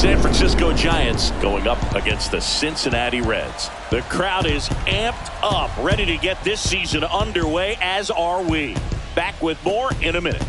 San Francisco Giants going up against the Cincinnati Reds. The crowd is amped up, ready to get this season underway, as are we. Back with more in a minute.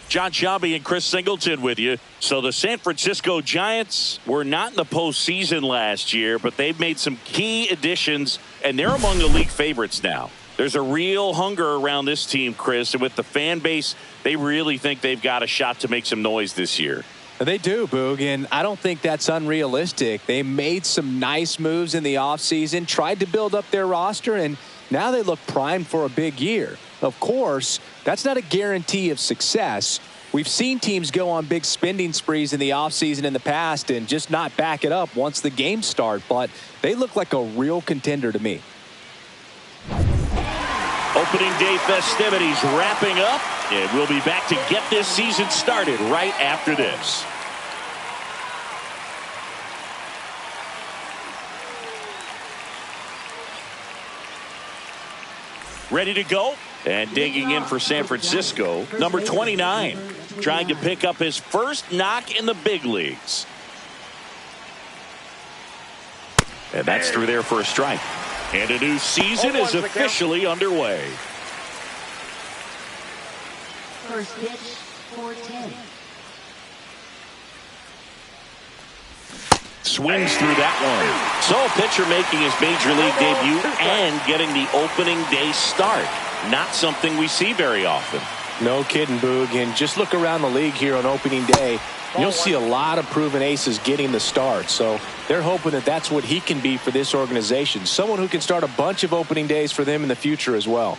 John Shelby and Chris Singleton with you. So the San Francisco Giants were not in the postseason last year, but they've made some key additions, and they're among the league favorites now. There's a real hunger around this team, Chris, and with the fan base, they really think they've got a shot to make some noise this year. They do, Boog, and I don't think that's unrealistic. They made some nice moves in the offseason, tried to build up their roster, and now they look primed for a big year. Of course, that's not a guarantee of success. We've seen teams go on big spending sprees in the offseason in the past and just not back it up once the games start, but they look like a real contender to me. Opening day festivities wrapping up, and we'll be back to get this season started right after this. Ready to go? And digging in for San Francisco, number 29, trying to pick up his first knock in the big leagues. And that's through there for a strike. And a new season is officially underway. First pitch, 4-10. Swings through that one. So a pitcher making his major league debut and getting the opening day start. Not something we see very often. No kidding, Boog. And just look around the league here on opening day. You'll see a lot of proven aces getting the start. So they're hoping that that's what he can be for this organization. Someone who can start a bunch of opening days for them in the future as well.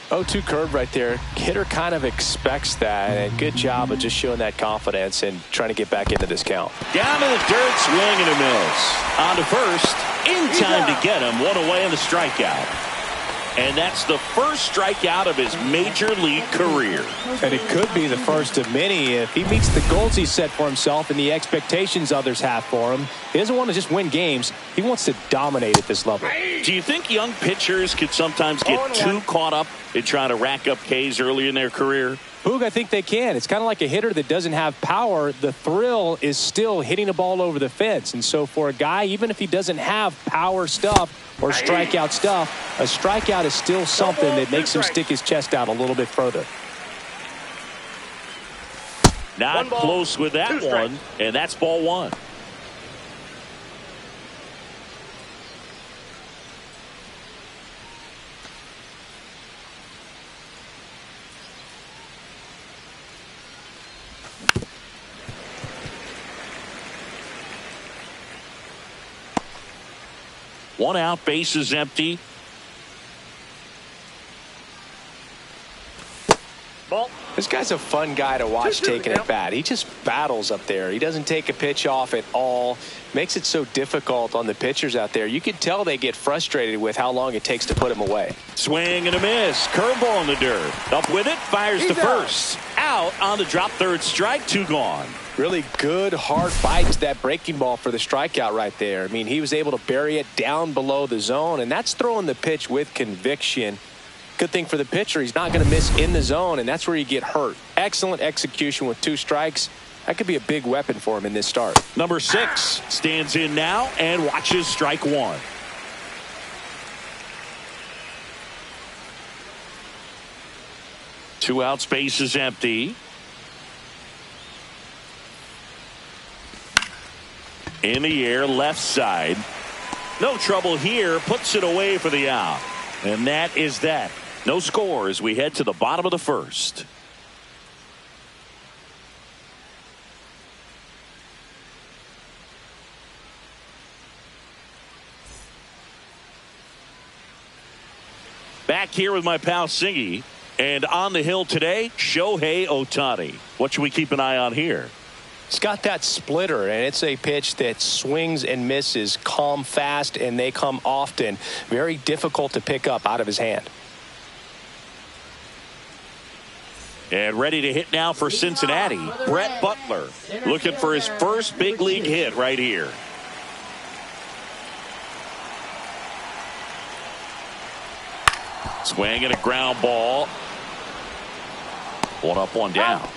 0-2 curve right there. Hitter kind of expects that, and good job of just showing that confidence and trying to get back into this count. Down to the dirt, swing and a miss. On to first, in time to get him. One away on the strikeout. And that's the first strikeout of his major league career. And it could be the first of many if he meets the goals he set for himself and the expectations others have for him. He doesn't want to just win games. He wants to dominate at this level. Do you think young pitchers could sometimes get too caught up in trying to rack up Ks early in their career? Boog, I think they can. It's kind of like a hitter that doesn't have power. The thrill is still hitting a ball over the fence. And so for a guy, even if he doesn't have power stuff or strikeout stuff, a strikeout is still something that makes him stick his chest out a little bit further. Not close with that one, and that's ball one. One out, base is empty. Ball. This guy's a fun guy to watch taking at bat. He just battles up there. He doesn't take a pitch off at all. Makes it so difficult on the pitchers out there. You could tell they get frustrated with how long it takes to put him away. Swing and a miss. Curveball in the dirt. Up with it. Fires to first. Out on the drop, third strike. Two gone. Really good hard bite to that breaking ball for the strikeout right there. I mean, he was able to bury it down below the zone, and that's throwing the pitch with conviction. Good thing for the pitcher, he's not going to miss in the zone, and that's where you get hurt. Excellent execution with two strikes. That could be a big weapon for him in this start. Number 6 stands in now and watches strike one. Two out, space is empty. In the air, left side. No trouble here. Puts it away for the out. And that is that. No score as we head to the bottom of the first. Back here with my pal Singy. And on the hill today, Shohei Ohtani. What should we keep an eye on here? It's got that splitter, and it's a pitch that swings and misses, come fast, and they come often. Very difficult to pick up out of his hand. And ready to hit now for Cincinnati, Brett Butler, looking for his first big league hit right here. Swing and a ground ball. One up, one down.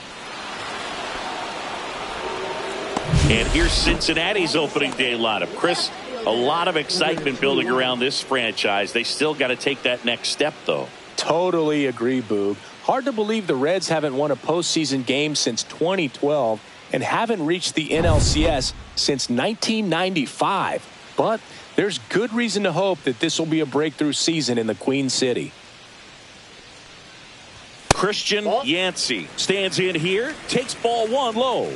And here's Cincinnati's opening day lineup. Chris, a lot of excitement building around this franchise. They still got to take that next step, though. Totally agree, Boog. Hard to believe the Reds haven't won a postseason game since 2012 and haven't reached the NLCS since 1995. But there's good reason to hope that this will be a breakthrough season in the Queen City. Christian Yancey stands in here, takes ball one low.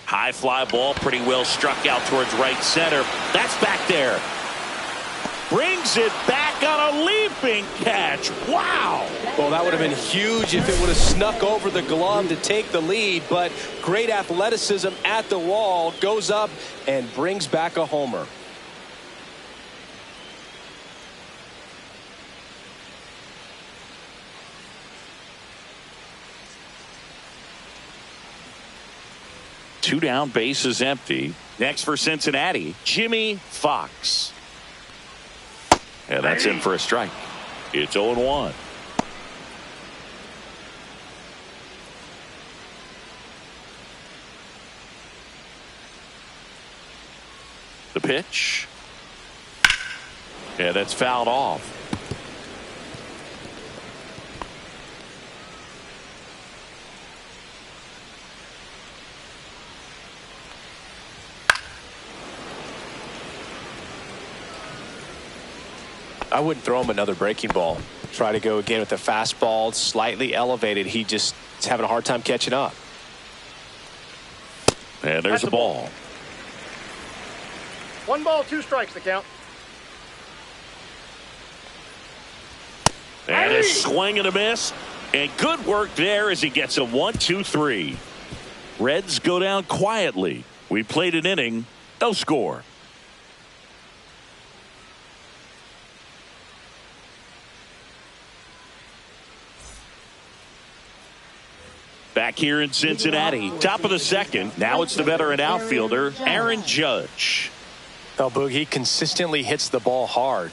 High fly ball, pretty well struck out towards right center. That's back there. Brings it back on a leaping catch. Wow. Well, that would have been huge if it would have snuck over the glove to take the lead, but great athleticism at the wall, goes up and brings back a homer. Two down, base is empty. Next for Cincinnati, Jimmy Fox. And that's in for a strike. It's 0-1. The pitch. Yeah, that's fouled off. I wouldn't throw him another breaking ball. Try to go again with the fastball, slightly elevated. He just is having a hard time catching up. And there's a ball. 1 ball, 2 strikes, the count. And a swing and a miss. And good work there as he gets a 1-2-3. Reds go down quietly. We played an inning, no score. Back here in Cincinnati, top of the second. Now it's the veteran outfielder, Aaron Judge. Well, Boog, he consistently hits the ball hard.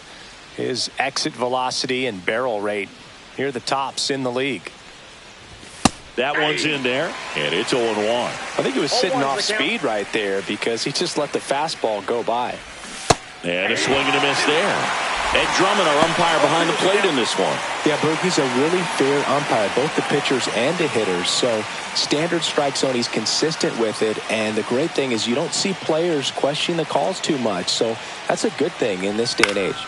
His exit velocity and barrel rate near the tops in the league. That one's in there, and it's 0-1. I think he was sitting off speed right there because he just let the fastball go by. And a swing and a miss there. Ed Drummond, our umpire behind the plate in this one. Yeah, Boog, he's a really fair umpire, both the pitchers and the hitters. So standard strike zone, he's consistent with it. And the great thing is you don't see players question the calls too much. So that's a good thing in this day and age.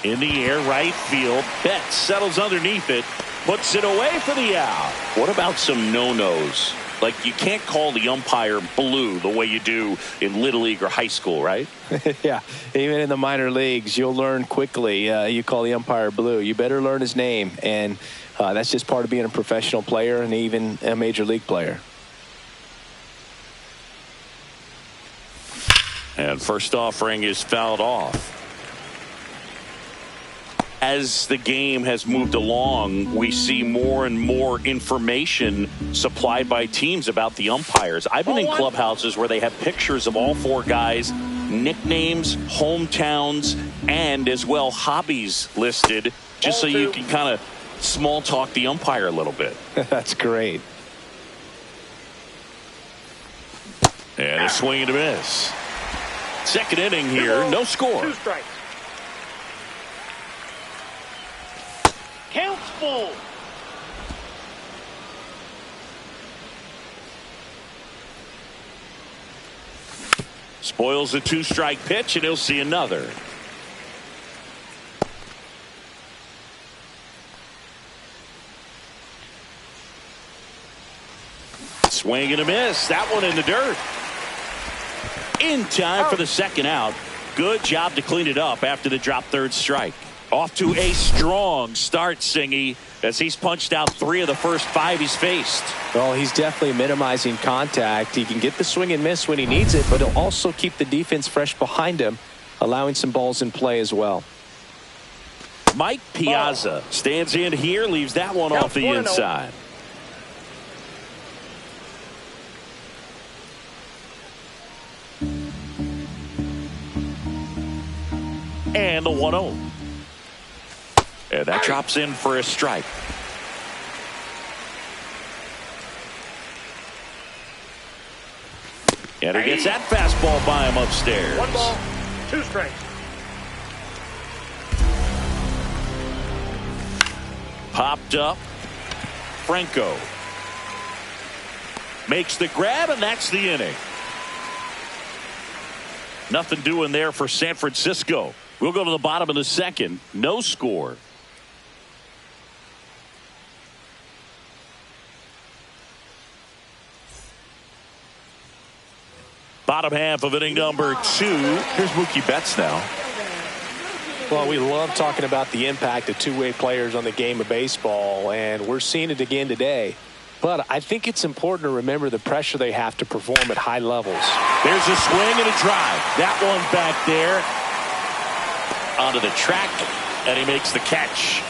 In the air, right field. Betts settles underneath it, puts it away for the out. What about some no-nos? Like, you can't call the umpire blue the way you do in Little League or high school, right? Yeah, even in the minor leagues, you'll learn quickly. You call the umpire blue. You better learn his name. And that's just part of being a professional player and even a major league player. And first offering is fouled off. As the game has moved along, we see more and more information supplied by teams about the umpires. I've been in clubhouses where they have pictures of all 4 guys, nicknames, hometowns, and as well hobbies listed, just so you can kind of small talk the umpire a little bit. That's great. And a swing and a miss. Second inning here, no score. 2 strikes. Counts full. Spoils a 2-strike pitch, and he'll see another. Swing and a miss. That one in the dirt. In time for the second out. Good job to clean it up after the drop 3rd strike. Off to a strong start, Singy, as he's punched out 3 of the first 5 he's faced. Well, he's definitely minimizing contact. He can get the swing and miss when he needs it, but he'll also keep the defense fresh behind him, allowing some balls in play as well. Mike Piazza stands in here, leaves that one off the inside. And the 1-0. And that drops in for a strike. And he gets that fastball by him upstairs. 1 ball, 2 strikes. Popped up. Franco makes the grab, and that's the inning. Nothing doing there for San Francisco. We'll go to the bottom of the second. No score. Bottom half of inning number 2. Here's Mookie Betts now. Well, we love talking about the impact of two-way players on the game of baseball, and we're seeing it again today. But I think it's important to remember the pressure they have to perform at high levels. There's a swing and a drive. That one back there onto the track, and he makes the catch.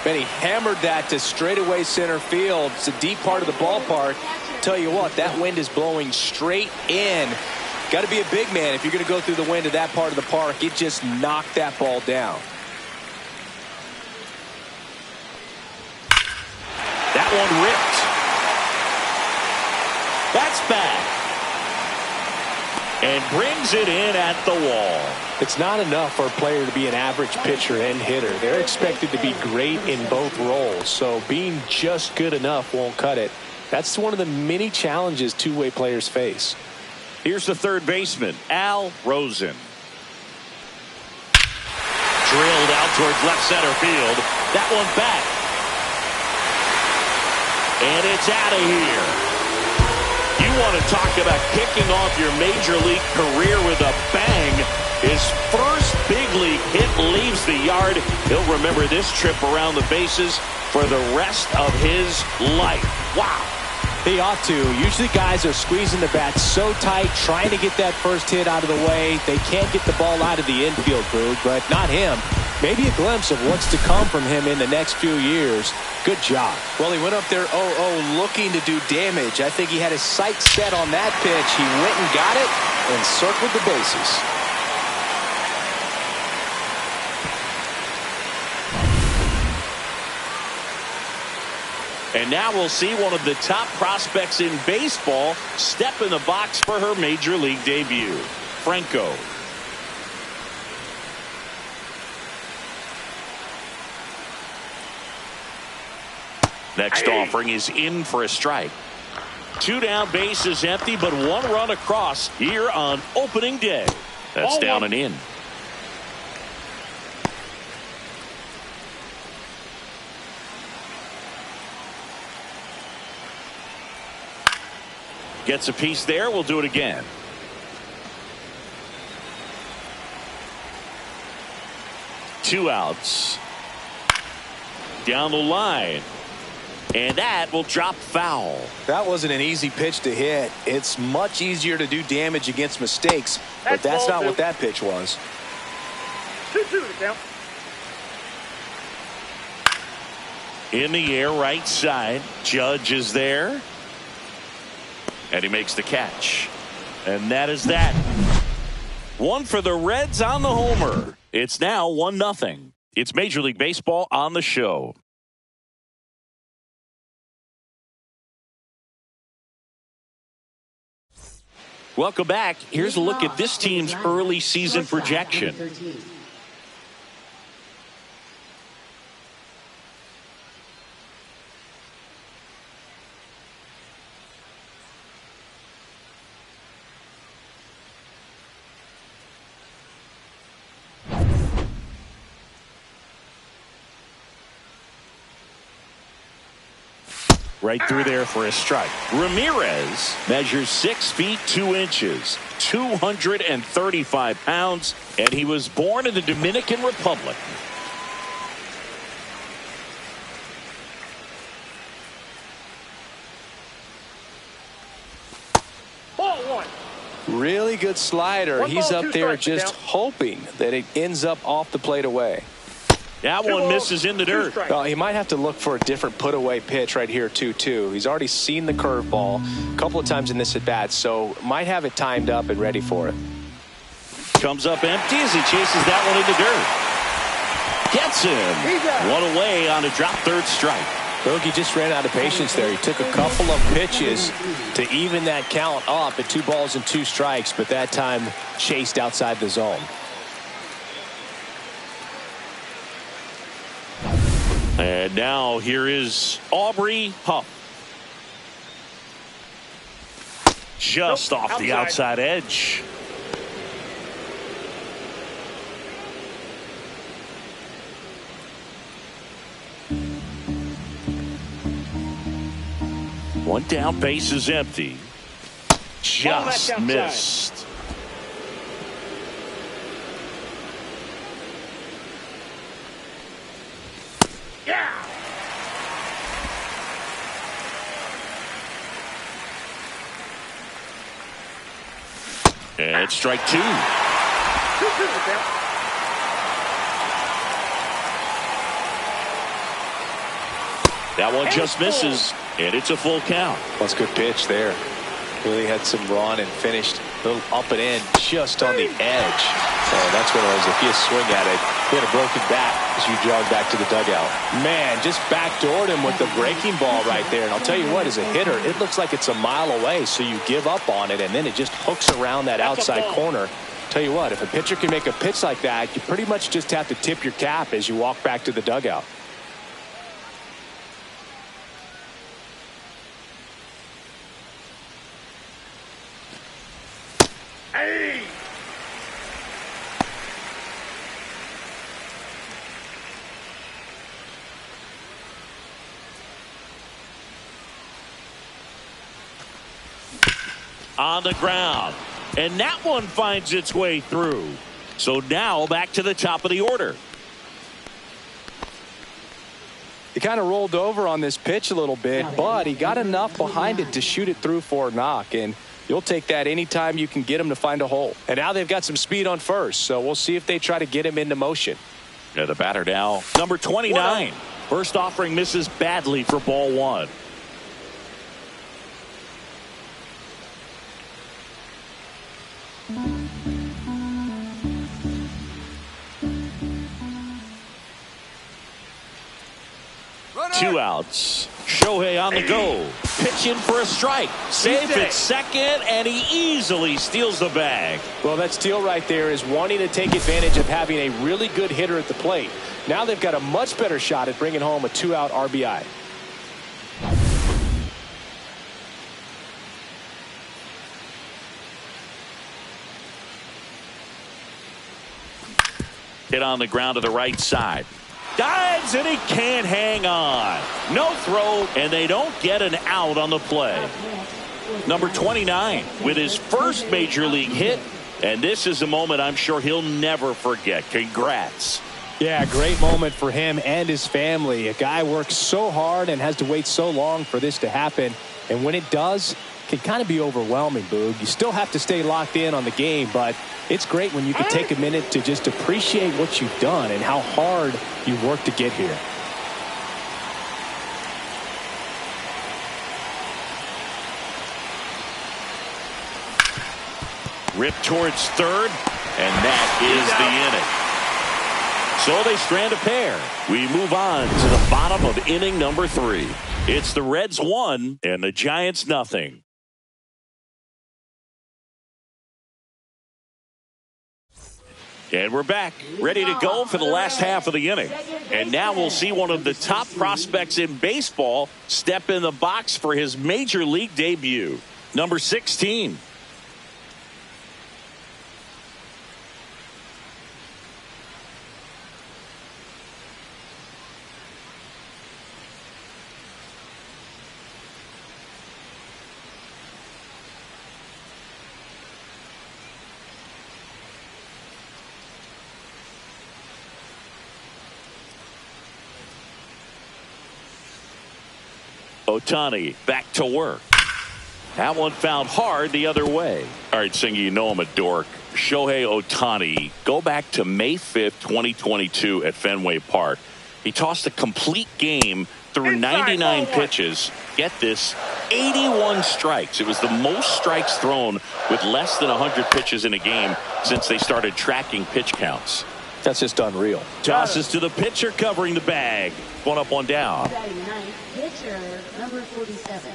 And he hammered that to straightaway center field. It's a deep part of the ballpark. Tell you what, that wind is blowing straight in. Got to be a big man if you're going to go through the wind of that part of the park. It just knocked that ball down. That one ripped. That's back. And brings it in at the wall. It's not enough for a player to be an average pitcher and hitter. They're expected to be great in both roles. So being just good enough won't cut it. That's one of the many challenges two-way players face. Here's the third baseman, Al Rosen. Drilled out towards left center field. That one back. And it's out of here. You want to talk about kicking off your major league career with a bang. His first big league hit leaves the yard. He'll remember this trip around the bases for the rest of his life. Wow. He ought to. Usually guys are squeezing the bat so tight, trying to get that first hit out of the way. They can't get the ball out of the infield, Boog, but not him. Maybe a glimpse of what's to come from him in the next few years. Good job. Well, he went up there 0-0 looking to do damage. I think he had his sights set on that pitch. He went and got it and circled the bases. And now we'll see one of the top prospects in baseball step in the box for her major league debut. Franco. Next offering is in for a strike. 2 down, base is empty, but 1 run across here on opening day. That's down and in. Gets a piece there. We'll do it again. Two outs. Down the line. And that will drop foul. That wasn't an easy pitch to hit. It's much easier to do damage against mistakes, but that's not what that pitch was. 2-2 to count. In the air, right side. Judge is there. And he makes the catch. And that is that. One for the Reds on the homer. It's now 1-0. It's Major League Baseball on the show. Welcome back. Here's a look at this team's early season projection. Right through there for a strike. Ramirez measures 6 feet 2 inches, 235 pounds, and he was born in the Dominican Republic. Ball 1. Really good slider. 1 He's ball, up 2 there strikes, just count. hoping that it ends up off the plate away. That one misses in the dirt. Well, he might have to look for a different put-away pitch right here, 2-2. He's already seen the curveball a couple of times in this at-bat, so might have it timed up and ready for it. Comes up empty as he chases that one in the dirt. Gets him. One away on a drop third strike. Bogey just ran out of patience there. He took a couple of pitches to even that count up at 2 balls and 2 strikes, but that time chased outside the zone. And now here is Aubrey Huff. Just off the outside edge. One down, base is empty. Just missed. Yeah. And it's strike 2. 2-2 the count. That one just misses, and it's a full count. That's a good pitch there. Really had some run and finished a little up and in just on the edge. So that's one of those, if you swing at it, he had a broken bat as you jog back to the dugout. Man, just backdoored him with the breaking ball right there. And I'll tell you what, as a hitter, it looks like it's a mile away, so you give up on it, and then it just hooks around that outside corner. Tell you what, if a pitcher can make a pitch like that, you pretty much just have to tip your cap as you walk back to the dugout. Hey. On the ground. And that one finds its way through. So now back to the top of the order. He kind of rolled over on this pitch a little bit, but he got enough behind it to shoot it through for a knock. And you'll take that anytime you can get him to find a hole. And now they've got some speed on first, so we'll see if they try to get him into motion. Yeah, the batter now, number 29. First offering misses badly for ball 1. Two outs. Shohei on the go. Pitching for a strike. Safe at second, and he easily steals the bag. Well, that steal right there is wanting to take advantage of having a really good hitter at the plate. Now they've got a much better shot at bringing home a 2-out RBI. Hit on the ground to the right side. Dives, and he can't hang on. No throw, and they don't get an out on the play. Number 29 with his first major league hit, and this is a moment I'm sure he'll never forget. Congrats. Yeah, great moment for him and his family. A guy works so hard and has to wait so long for this to happen, and when it does, it can kind of be overwhelming, Boog. You still have to stay locked in on the game, but it's great when you can take a minute to just appreciate what you've done and how hard you worked to get here. Rip towards third, and that is the inning. So they strand a pair. We move on to the bottom of inning number 3. It's the Reds 1 and the Giants nothing. And we're back, ready to go for the last half of the inning. And now we'll see one of the top prospects in baseball step in the box for his major league debut. Number 16. Ohtani back to work. That one found hard the other way. All right, Singy, you know I'm a dork. Shohei Ohtani, go back to May 5th, 2022 at Fenway Park. He tossed a complete game through 99 pitches. Get this, 81 strikes. It was the most strikes thrown with less than 100 pitches in a game since they started tracking pitch counts. That's just unreal. Tosses to the pitcher covering the bag. One up, one down. Batting ninth, pitcher number 47.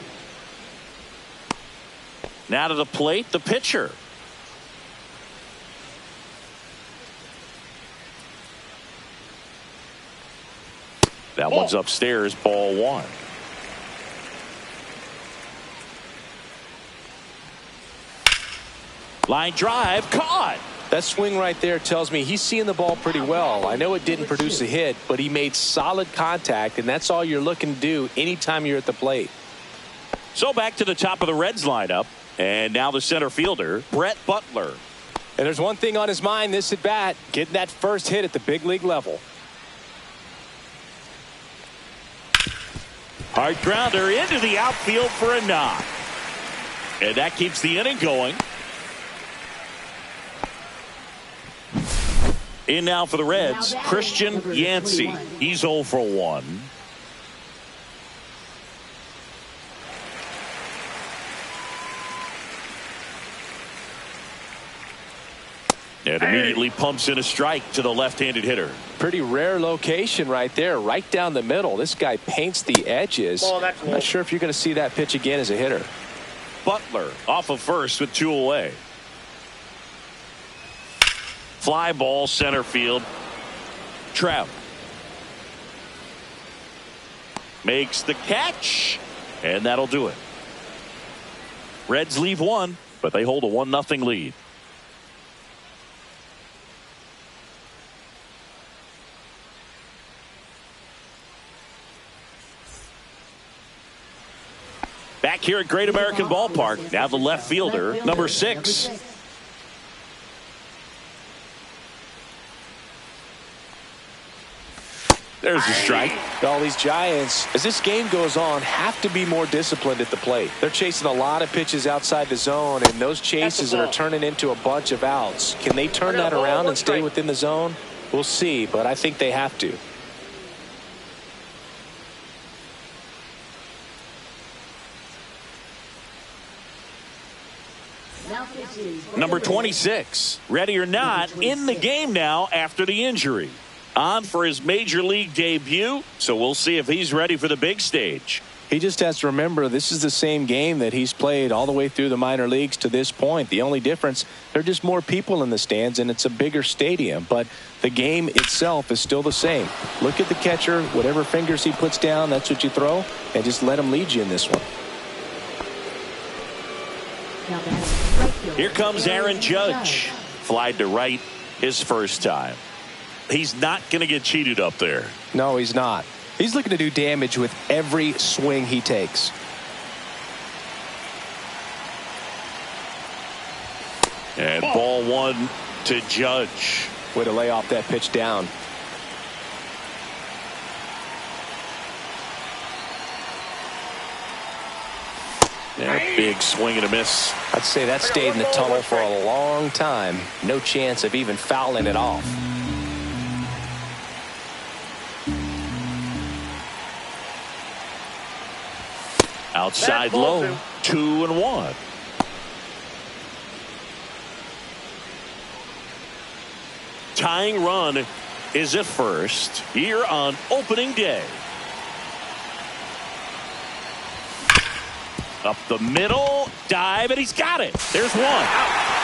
Now to the plate, the pitcher. That one's upstairs, ball one. Line drive, caught. That swing right there tells me he's seeing the ball pretty well. I know it didn't produce a hit, but he made solid contact, and that's all you're looking to do anytime you're at the plate. So back to the top of the Reds lineup, and now the center fielder, Brett Butler. And there's one thing on his mind this at bat, getting that first hit at the big league level. Hard grounder into the outfield for a knock. And that keeps the inning going. In now for the Reds, Christian Yancey. He's 0 for 1. And immediately pumps in a strike to the left-handed hitter. Pretty rare location right there, right down the middle. This guy paints the edges. I'm not sure if you're going to see that pitch again as a hitter. Butler off of first with 2 away. Fly ball center field. Trout makes the catch, and that'll do it. Reds leave one, but they hold a 1-0 lead. Back here at Great American Ballpark, now the left fielder, number 6. There's a strike. All these Giants, as this game goes on, have to be more disciplined at the plate. They're chasing a lot of pitches outside the zone, and those chases are turning into a bunch of outs. Can they turn that around and stay within the zone? We'll see, but I think they have to. Number 26, ready or not, in the game now after the injury. On for his major league debut, so we'll see if he's ready for the big stage. He just has to remember this is the same game that he's played all the way through the minor leagues to this point. The only difference, there are just more people in the stands and it's a bigger stadium, but the game itself is still the same. Look at the catcher, whatever fingers he puts down, that's what you throw, and just let him lead you in this one. Here comes Aaron Judge. Flied to right his first time. He's not going to get cheated up there. No, he's not. He's looking to do damage with every swing he takes. And ball one to Judge. Way to lay off that pitch down. Yeah, big swing and a miss. I'd say that stayed in the tunnel for a long time. No chance of even fouling it off. Outside low, 2-1. Tying run is at first here on opening day. Up the middle, dive, and he's got it. There's one.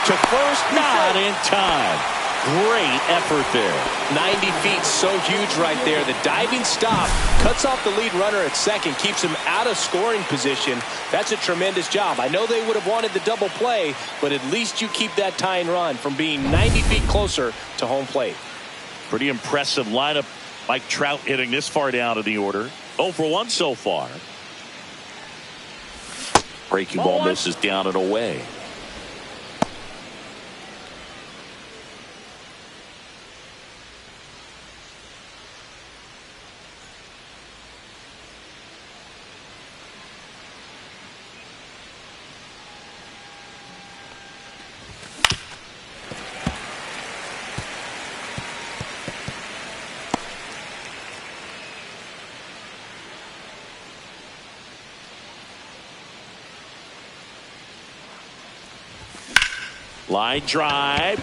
To first, not in time. Great effort there. 90 feet, so huge right there. The diving stop cuts off the lead runner at second, keeps him out of scoring position. That's a tremendous job. I know they would have wanted the double play, but at least you keep that tying run from being 90 feet closer to home plate. Pretty impressive lineup. Mike Trout hitting this far down in the order. 0 for 1 so far. Breaking ball misses down and away. Line drive.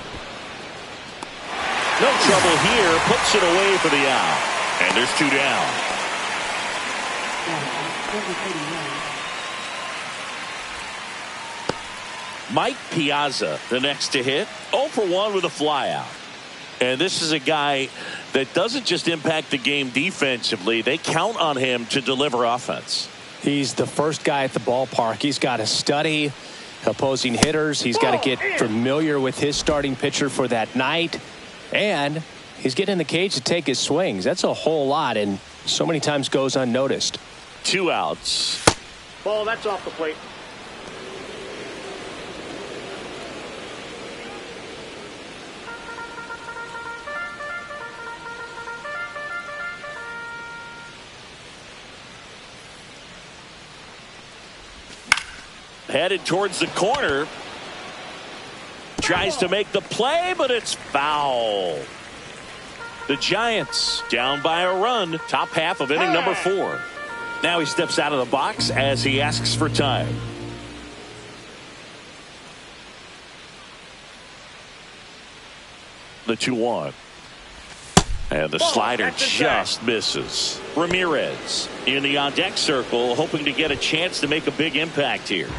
No trouble here. Puts it away for the out. And there's 2 down. Mike Piazza, the next to hit. 0 for 1 with a flyout. And this is a guy that doesn't just impact the game defensively. They count on him to deliver offense. He's the first guy at the ballpark. He's got to study opposing hitters. He's got to get familiar with his starting pitcher for that night. And he's getting in the cage to take his swings. That's a whole lot, and so many times goes unnoticed. 2 outs. Ball, that's off the plate. Headed towards the corner. Tries to make the play, but it's foul. The Giants down by a run. Top half of inning number 4. Now he steps out of the box as he asks for time. The 2-1. And the slider just misses. Ramirez in the on-deck circle, hoping to get a chance to make a big impact here.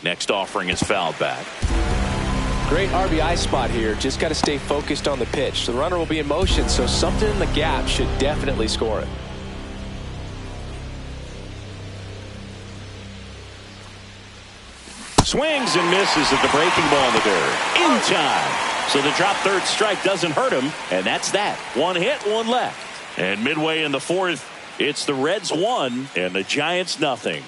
Next offering is fouled back. Great RBI spot here. Just got to stay focused on the pitch. The runner will be in motion, so something in the gap should definitely score it. Swings and misses at the breaking ball in the dirt. In time. So the drop third strike doesn't hurt him. And that's that. 1 hit, 1 left. And midway in the 4th, it's the Reds 1 and the Giants nothing.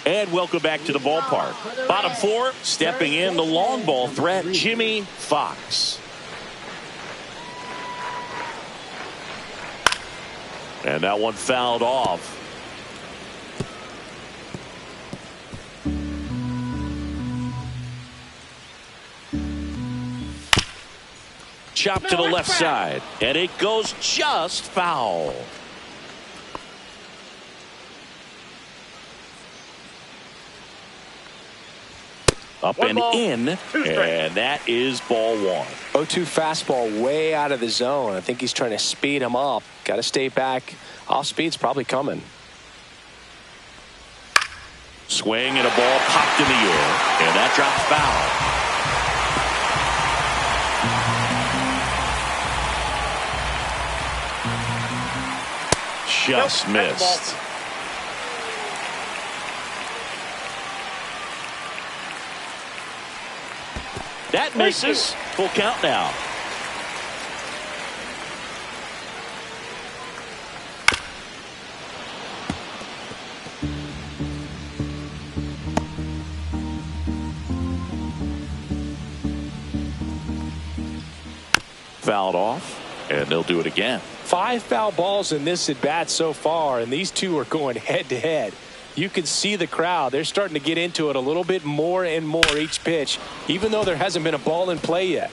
And welcome back to the ballpark. Bottom 4, stepping in, the long ball threat, Jimmy Fox. And that one fouled off. Chop to the left side, and it goes just foul. Up and in, and that is ball 1. 0-2 fastball way out of the zone. I think he's trying to speed him up. Got to stay back. Off speed's probably coming. Swing and a ball popped in the air, and that drops foul. Just missed. That misses. Full count now. Fouled off, and they'll do it again. 5 foul balls in this at bat so far, and these two are going head to head. You can see the crowd. They're starting to get into it a little bit more and more each pitch, even though there hasn't been a ball in play yet.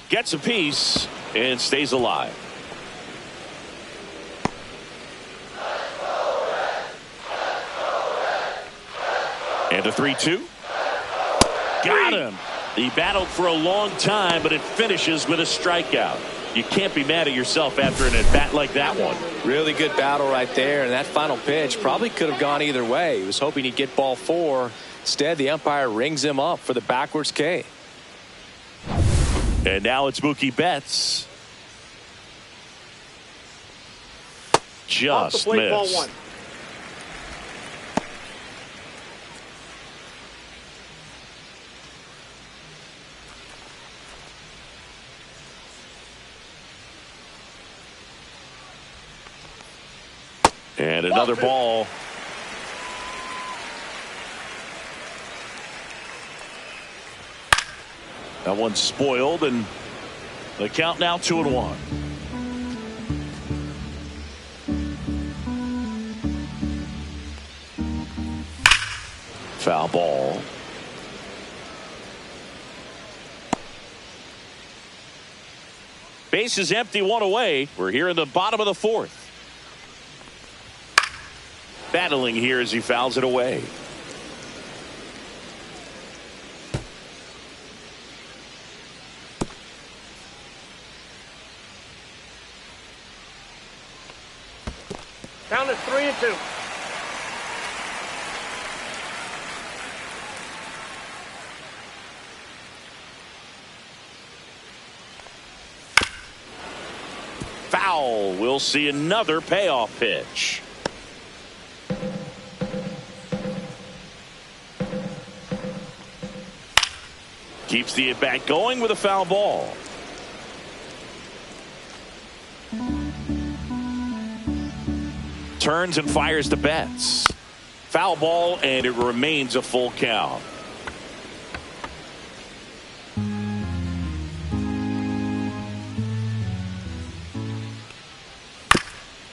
Gets a piece and stays alive. And a 3-2. Got him. He battled for a long time, but it finishes with a strikeout. You can't be mad at yourself after an at-bat like that one. Really good battle right there, and that final pitch probably could have gone either way. He was hoping he'd get ball 4. Instead, the umpire rings him up for the backwards K. And now it's Mookie Betts. Just missed. Ball 1. And another ball. That one's spoiled, and the count now 2-1. foul ball. Base is empty, one away. We're here in the bottom of the fourth. Battling here as he fouls it away. Down to 3-2. Foul. We'll see another payoff pitch. Keeps the at-bat going with a foul ball. Turns and fires the bats. Foul ball, and it remains a full count.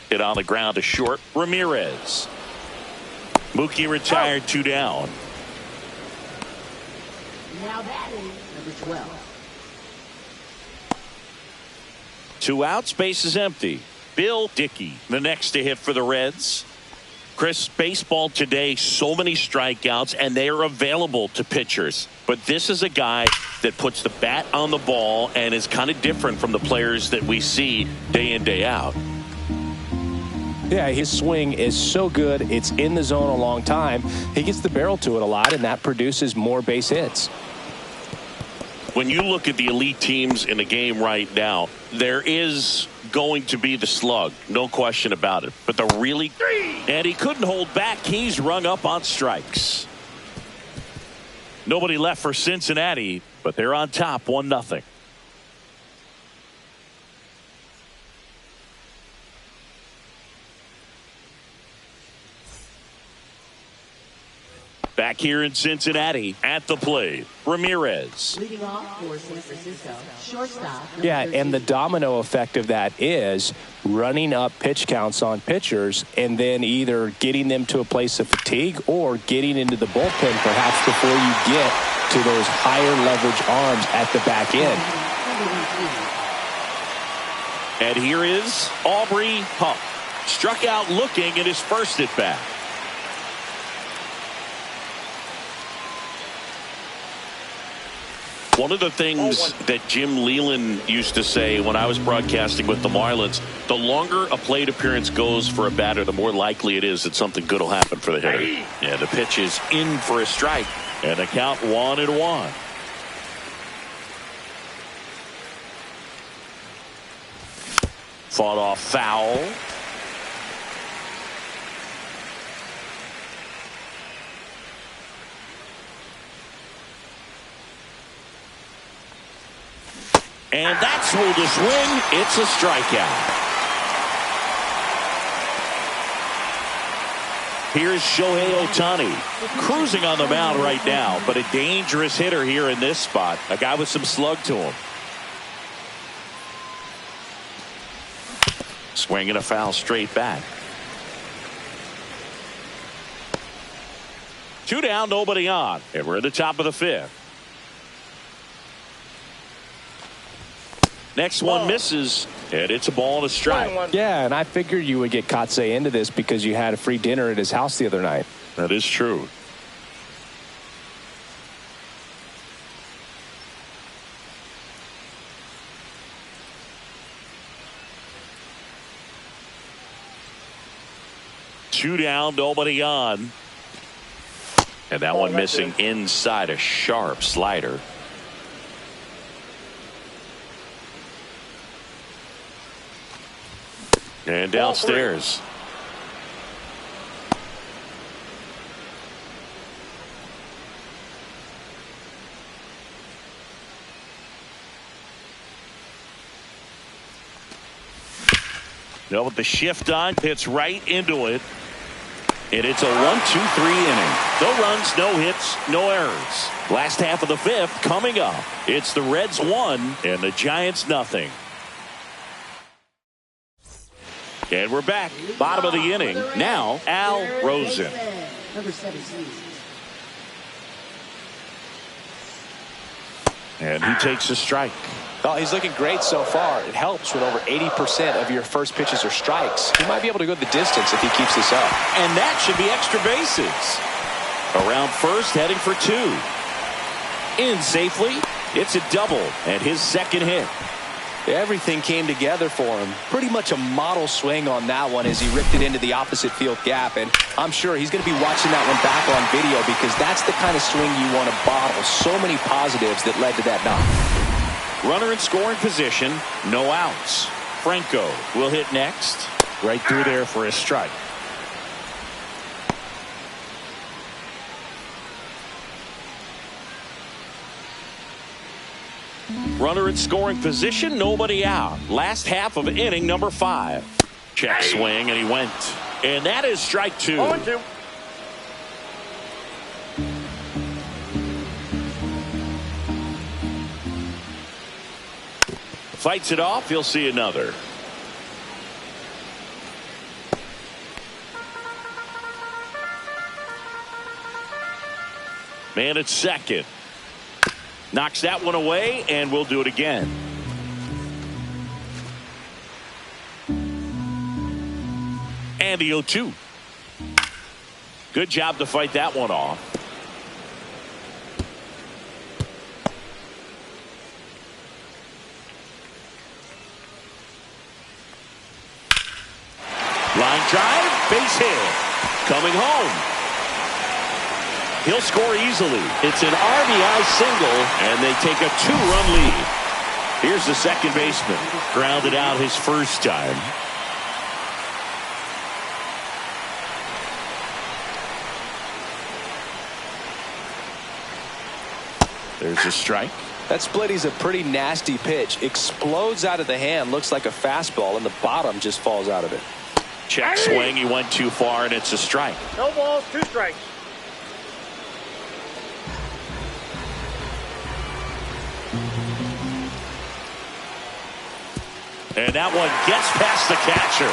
Hit on the ground to short. Ramirez. Mookie retired, 2 down. Now batting, number 12. 2 outs, base is empty. Bill Dickey, the next to hit for the Reds. Chris, baseball today, so many strikeouts, and they are available to pitchers. But this is a guy that puts the bat on the ball and is kind of different from the players that we see day in, day out. Yeah, his swing is so good. It's in the zone a long time. He gets the barrel to it a lot, and that produces more base hits. When you look at the elite teams in the game right now, there is going to be the slug, no question about it. But the really, and he couldn't hold back. He's rung up on strikes. Nobody left for Cincinnati, but they're on top, 1-0. Back here in Cincinnati at the plate, Ramirez. Leading off for San Francisco, shortstop. Yeah, and the domino effect of that is running up pitch counts on pitchers and then either getting them to a place of fatigue or getting into the bullpen perhaps before you get to those higher leverage arms at the back end. And here is Aubrey Hupp. Struck out looking at his first at bat. One of the things that Jim Leland used to say when I was broadcasting with the Marlins, the longer a plate appearance goes for a batter, the more likely it is that something good will happen for the hitter. Yeah, the pitch is in for a strike, and the count 1-1. Fought off foul. And that's ruled a swing. It's a strikeout. Here's Shohei Ohtani cruising on the mound right now, but a dangerous hitter here in this spot. A guy with some slug to him. Swinging a foul straight back. 2 down, nobody on. And we're at the top of the 5th. Next one misses, and it's a ball and a strike. Yeah, and I figured you would get Kotsay into this because you had a free dinner at his house the other night. That is true. Two down, nobody on. And that one missing inside, a sharp slider. And downstairs. Now with the shift on, hits right into it. And it's a 1-2-3 inning. No runs, no hits, no errors. Last half of the 5th coming up. It's the Reds 1 and the Giants nothing. And we're back. Bottom of the inning. Now, Al Rosen. Number 17. And he takes a strike. Oh, he's looking great so far. It helps when over 80% of your first pitches are strikes. He might be able to go the distance if he keeps this up. And that should be extra bases. Around first, heading for 2. In safely. It's a double and his second hit. Everything came together for him. Pretty much a model swing on that one as he ripped it into the opposite field gap. And I'm sure he's going to be watching that one back on video because that's the kind of swing you want to bottle. So many positives that led to that knock. Runner in scoring position, no outs. Franco will hit next. Right through there for a strike. Runner in scoring position, nobody out. Last half of inning number 5. Check swing, and he went. And that is strike 2. 0-2. Fights it off, he'll see another. Man at second. Knocks that one away, and we'll do it again. And the 0-2. Good job to fight that one off. Line drive, base hit. Coming home. He'll score easily. It's an RBI single, and they take a 2-run lead. Here's the second baseman. Grounded out his first time. There's a strike. That splitty's a pretty nasty pitch. Explodes out of the hand. Looks like a fastball, and the bottom just falls out of it. Check swing. He went too far, and it's a strike. No balls, 2 strikes. And that one gets past the catcher.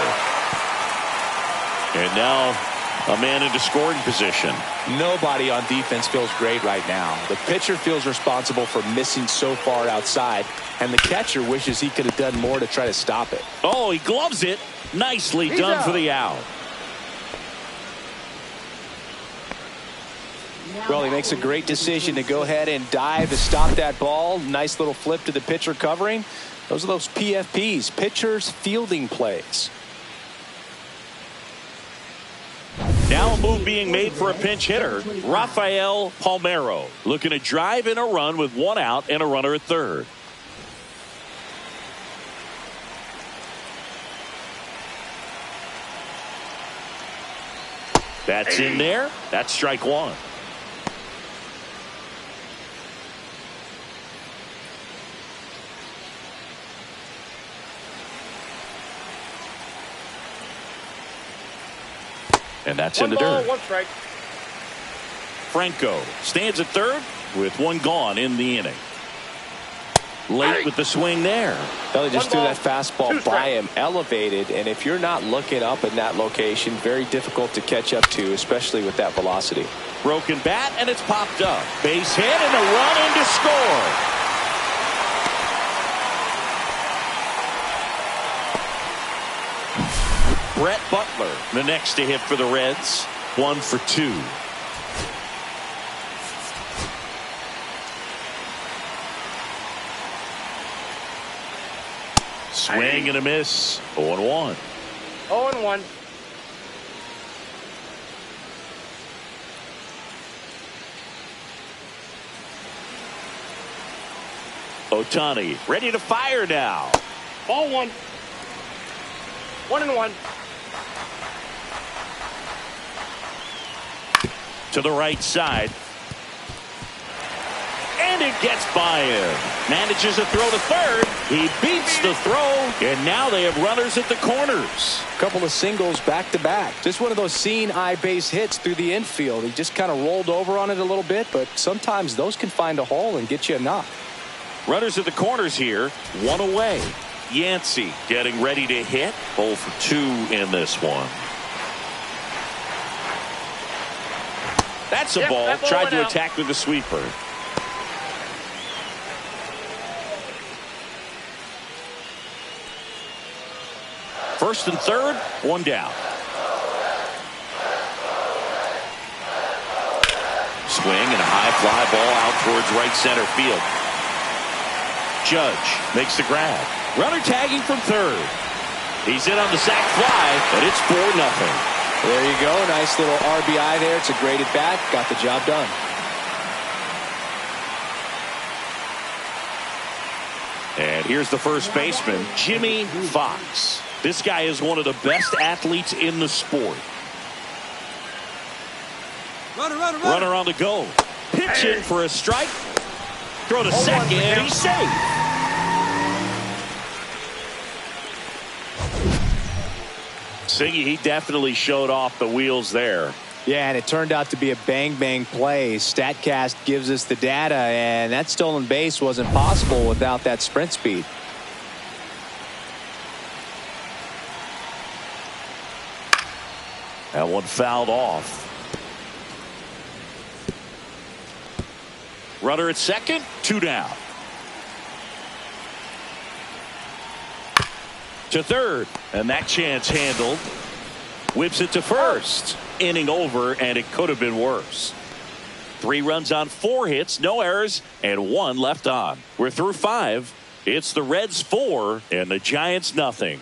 And now a man into scoring position. Nobody on defense feels great right now. The pitcher feels responsible for missing so far outside, and the catcher wishes he could have done more to try to stop it. Oh, he gloves it. Nicely done for the out. Well, he makes a great decision to go ahead and dive to stop that ball. Nice little flip to the pitcher covering. Those are those PFPs, pitchers fielding plays. Now a move being made for a pinch hitter, Rafael Palmeiro, looking to drive in a run with 1 out and a runner at third. That's in there. That's strike 1. And that's in the dirt. 1 strike. Franco stands at third with 1 gone in the inning. Late with the swing there. Well, they just threw that 2 fastball by him, elevated, and if you're not looking up in that location, very difficult to catch up to, especially with that velocity. Broken bat, and it's popped up. Base hit and a run in to score. Brett Butler, the next to hit for the Reds. 1 for 2. Swing and a miss. 0-1. 0-1. Ohtani ready to fire now. Ball 1. 1-1. To the right side. And it gets by him. Manages to throw to third. He beats the throw. And now they have runners at the corners. Couple of singles back to back. Just one of those seeing eye base hits through the infield. He just kind of rolled over on it a little bit, but sometimes those can find a hole and get you a knock. Runners at the corners here. 1 away. Yancey getting ready to hit. 0 for 2 in this one. That's a ball. That ball Tried went to out. attack with the sweeper. First and third, one down. Swing and a high fly ball out towards right center field. Judge makes the grab. Runner tagging from third. He's in on the sac fly, and it's 4-0. There you go. Nice little RBI there. It's a great at bat. Got the job done. And here's the first baseman, Jimmy Fox. This guy is one of the best athletes in the sport. Runner on the go. Pitch in for a strike. Throw to second. He's safe. Siggy, he definitely showed off the wheels there. Yeah, and it turned out to be a bang-bang play. StatCast gives us the data, and that stolen base wasn't possible without that sprint speed. That one fouled off. Runner at second, 2 down. To third, and that chance handled. Whips it to first. Inning over, and it could have been worse. 3 runs on 4 hits, no errors, and 1 left on. We're through 5. It's the Reds 4 and the Giants nothing.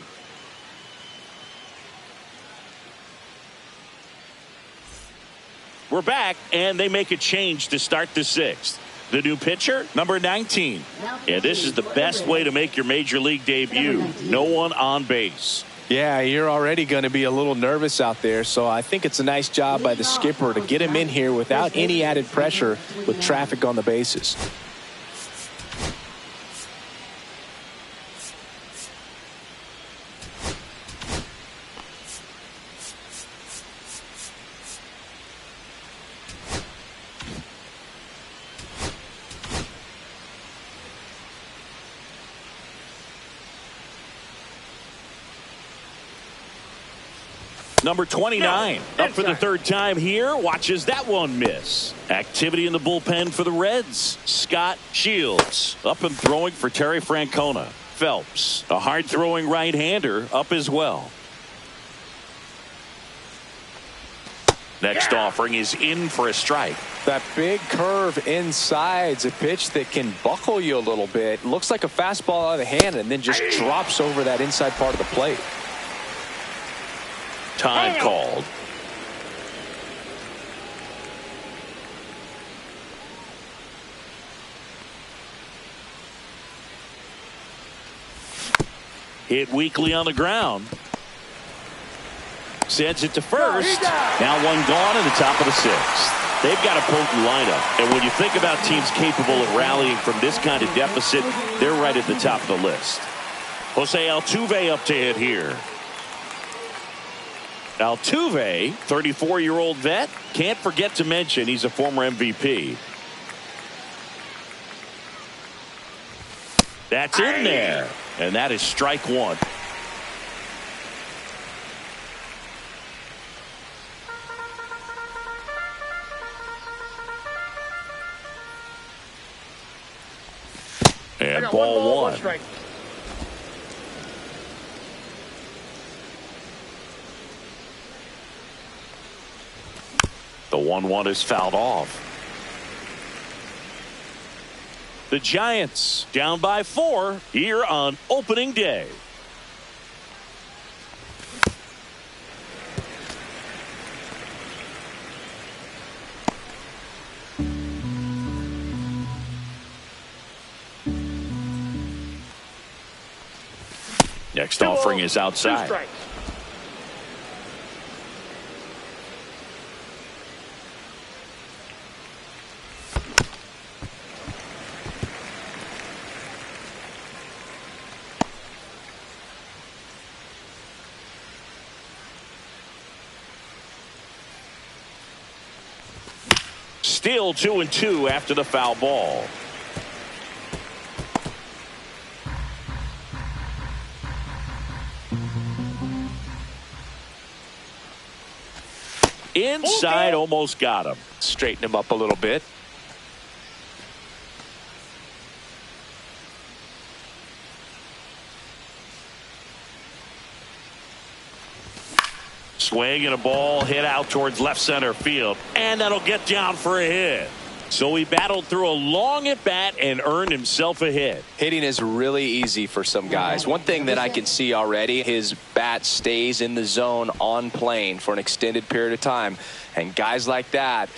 We're back, and they make a change to start the 6th. The new pitcher, number 19. And this is the best way to make your major league debut. No one on base. Yeah, you're already going to be a little nervous out there, so I think it's a nice job by the skipper to get him in here without any added pressure with traffic on the bases. Number 29, up for the 3rd time here, watches that one miss. Activity in the bullpen for the Reds. Scott Shields up and throwing for Terry Francona. Phelps, a hard-throwing right-hander, up as well. Next offering is in for a strike. That big curve inside's a pitch that can buckle you a little bit. Looks like a fastball out of the hand and then just drops over that inside part of the plate. Time called. Hit weakly on the ground. Sends it to first. Now 1 gone in the top of the 6th. They've got a potent lineup. And when you think about teams capable of rallying from this kind of deficit, they're right at the top of the list. Jose Altuve up to hit here. Altuve, 34-year-old vet. Can't forget to mention he's a former MVP. That's in there. And that is strike 1. And ball 1. Strike. The 1-1 is fouled off. The Giants down by 4 here on opening day. Next offering is outside. 2 strikes. Still 2-2 after the foul ball. Inside, almost got him. Straighten him up a little bit. Swing and a ball hit out towards left center field. And that'll get down for a hit. So he battled through a long at bat and earned himself a hit. Hitting is really easy for some guys. One thing that I can see already, his bat stays in the zone on plane for an extended period of time. And guys like that,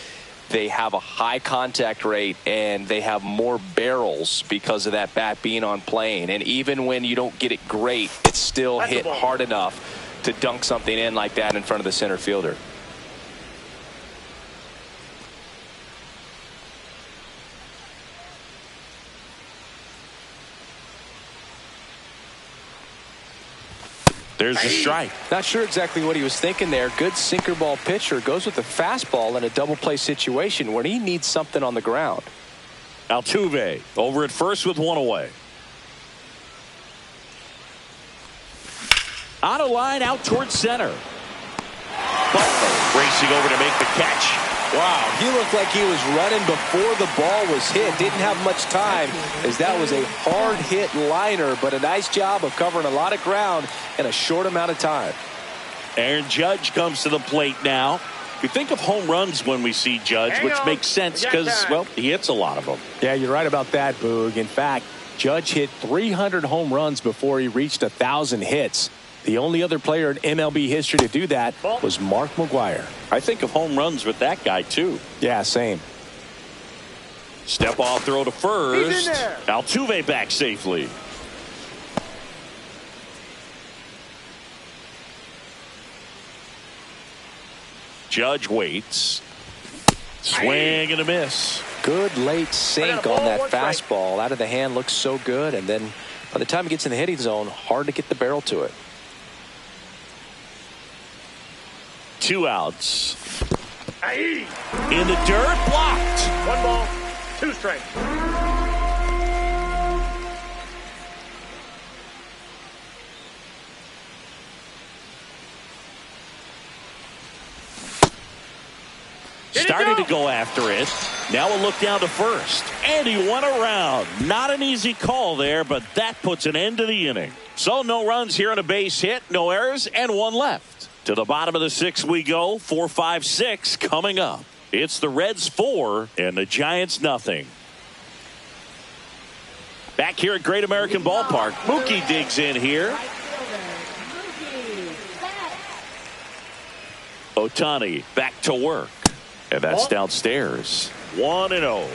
they have a high contact rate and they have more barrels because of that bat being on plane. And even when you don't get it great, it's still hit hard enough to dunk something in like that in front of the center fielder. There's the strike. Not sure exactly what he was thinking there. Good sinker ball pitcher goes with the fastball in a double play situation when he needs something on the ground. Altuve over at first with one away. On a line out towards center. Butler racing over to make the catch. Wow, he looked like he was running before the ball was hit. Didn't have much time as that was a hard hit liner, but a nice job of covering a lot of ground in a short amount of time. Aaron Judge comes to the plate now. We think of home runs when we see Judge, which makes sense because, well, he hits a lot of them. Yeah, you're right about that, Boog. In fact, Judge hit 300 home runs before he reached 1,000 hits. The only other player in MLB history to do that was Mark McGwire. I think of home runs with that guy, too. Yeah, same. Step off throw to first. Altuve back safely. Judge waits. Swing and a miss. Good late sink on that fastball. Out of the hand, looks so good. And then by the time he gets in the hitting zone, hard to get the barrel to it. 2 outs. In the dirt, blocked. 1 ball, 2 strikes. Started to go after it. Now a look down to first. And he went around. Not an easy call there, but that puts an end to the inning. So no runs here on a base hit, no errors, and 1 left. To the bottom of the 6th we go. 4, 5, 6 coming up. It's the Reds 4 and the Giants nothing. Back here at Great American Ballpark, Mookie digs in here. Ohtani back to work. And that's downstairs. 1-0.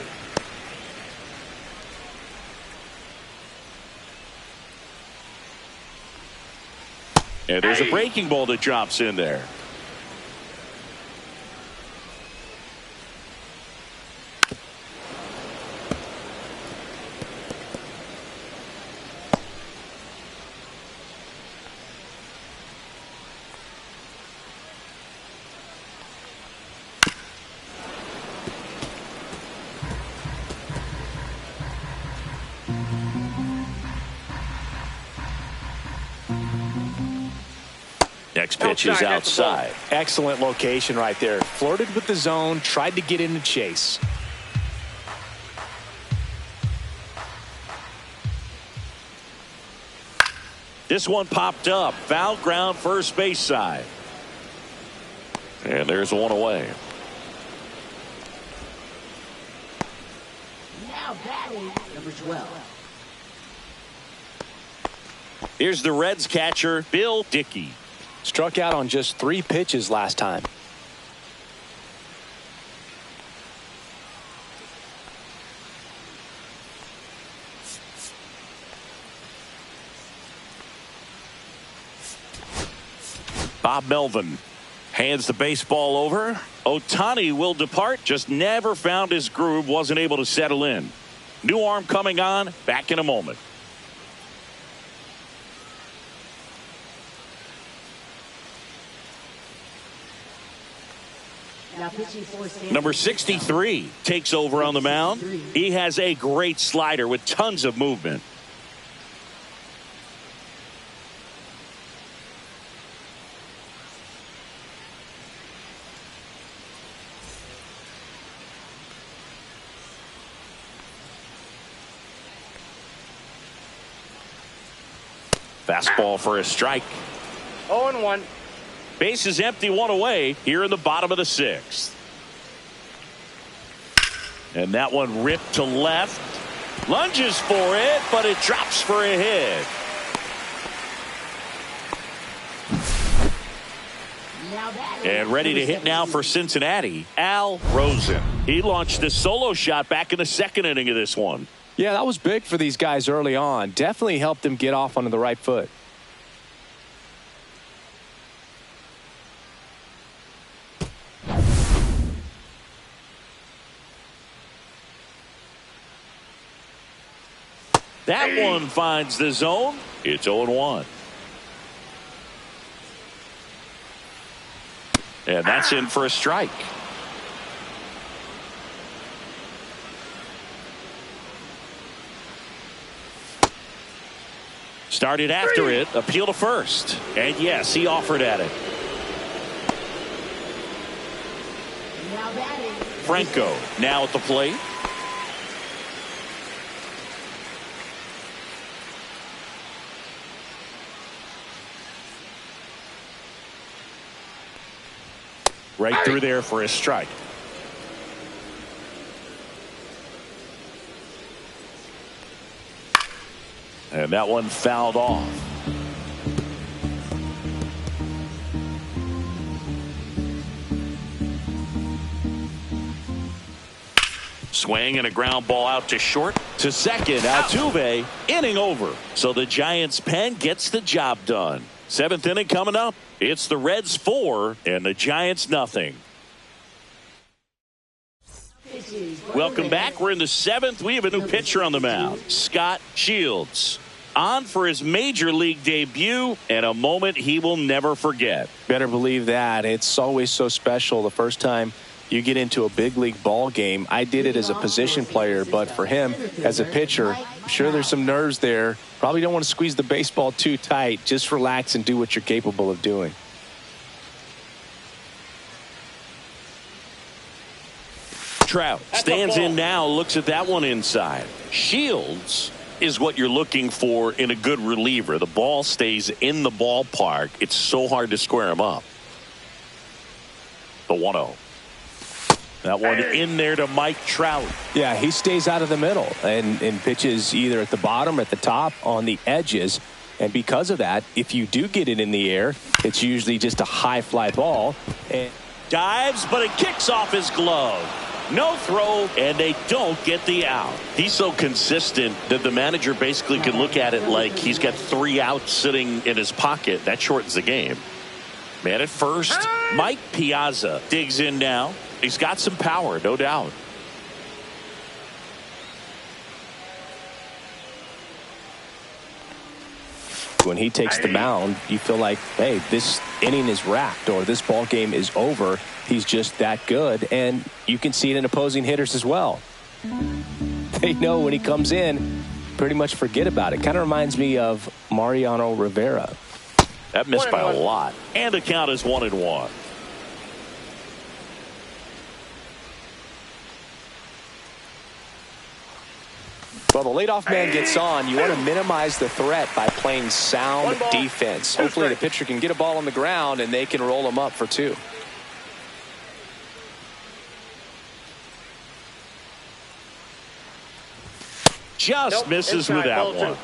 And there's a breaking ball that drops in there. Next pitch is outside. Excellent location right there. Flirted with the zone, tried to get in the chase. This one popped up. Foul ground first base side. And there's one away. Now batting number 12. Here's the Reds catcher, Bill Dickey. Struck out on just 3 pitches last time. Bob Melvin hands the baseball over. Ohtani will depart. Just never found his groove. Wasn't able to settle in. New arm coming on. Back in a moment. Number 63 takes over on the mound. He has a great slider with tons of movement. Fastball for a strike. 0-1. Base is empty, one away here in the bottom of the sixth. And that one ripped to left. Lunges for it, but it drops for a hit. And ready to hit now for Cincinnati, Al Rosen. He launched a solo shot back in the second inning of this one. Yeah, that was big for these guys early on. Definitely helped them get off onto the right foot. That one finds the zone. It's 0-1. And that's in for a strike. Started after it, appeal to first. And yes, he offered at it. Franco now at the plate. Right through there for a strike. And that one fouled off. Swing and a ground ball out to short. To second, Altuve, inning over. So the Giants' pen gets the job done. Seventh inning coming up. It's the Reds 4 and the Giants nothing. Welcome back. We're in the seventh. We have a new pitcher on the mound, Scott Shields. On for his major league debut and a moment he will never forget. Better believe that. It's always so special the first time you get into a big league ball game. I did it as a position player, but for him as a pitcher, I'm sure there's some nerves there. Probably don't want to squeeze the baseball too tight. Just relax and do what you're capable of doing. Trout stands in now, looks at that one inside. Shields is what you're looking for in a good reliever. The ball stays in the ballpark. It's so hard to square him up. The 1-0. That one in there to Mike Trout. Yeah, he stays out of the middle and pitches either at the bottom or at the top on the edges. And because of that, if you do get it in the air, it's usually just a high fly ball. And dives, but it kicks off his glove. No throw, and they don't get the out. He's so consistent that the manager basically can look at it like he's got 3 outs sitting in his pocket. That shortens the game. Man at first, Mike Piazza digs in now. He's got some power, no doubt. When he takes the mound, you feel like, hey, this inning is wrapped or this ball game is over. He's just that good, and you can see it in opposing hitters as well. They know when he comes in, pretty much forget about it. Kind of reminds me of Mariano Rivera. That missed by a lot, and the count is 1-1. Well, the leadoff man gets on. You want to minimize the threat by playing sound defense. Hopefully the pitcher can get a ball on the ground and they can roll him up for 2. Just misses with that one.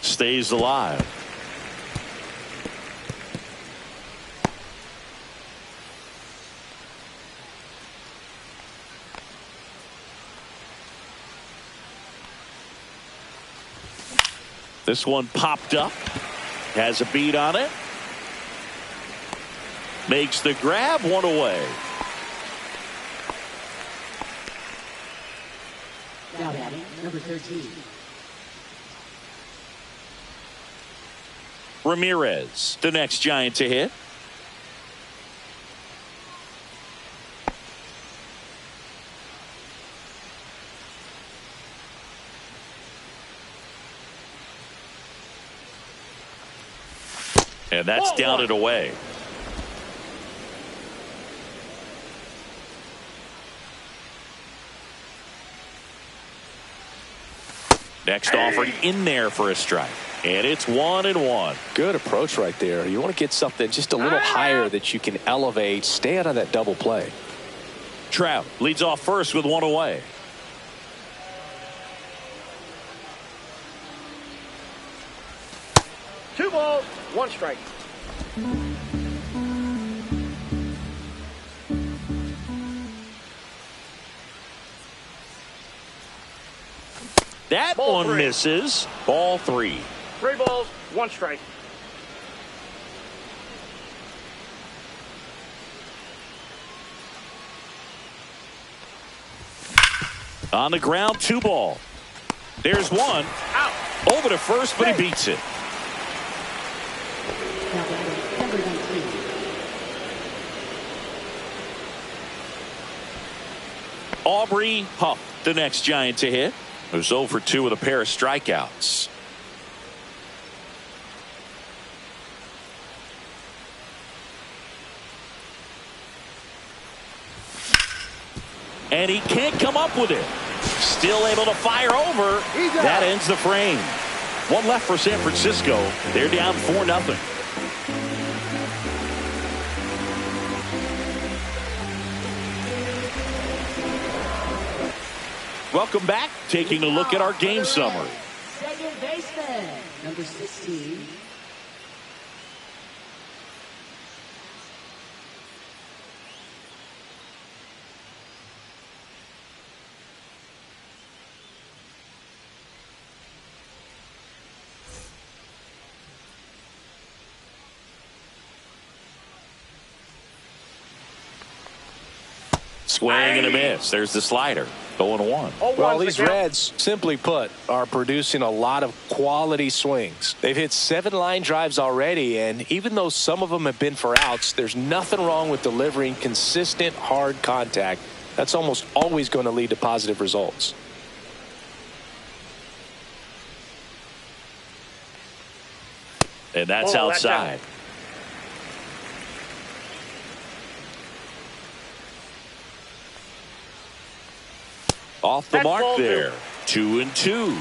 Stays alive. This one popped up. Has a beat on it. Makes the grab, 1 away. Now batting, number 13. Ramirez, the next Giant to hit. And that's down and away. Next offering in there for a strike. And it's 1-1. Good approach right there. You want to get something just a little higher that you can elevate. Stay out of that double play. Trout leads off first with one away. Two balls, one strike. That Ball one three. misses. Ball 3. 3 balls, one strike. On the ground, 2 ball. There's one. Out. Over to first, but he beats it. Now batting, number 19. Aubrey Huff, the next Giant to hit. Who's 0 for 2 with a pair of strikeouts. And he can't come up with it. Still able to fire over. That ends the frame. One left for San Francisco. They're down 4-0. Welcome back. Taking a look at our game summary. Second baseman, number 16. Swing and a miss. There's the slider. 0-1. Well, these Reds, simply put, are producing a lot of quality swings. They've hit 7 line drives already, and even though some of them have been for outs, there's nothing wrong with delivering consistent, hard contact. That's almost always going to lead to positive results. And that's outside. Off the That's mark ball there. 2-2.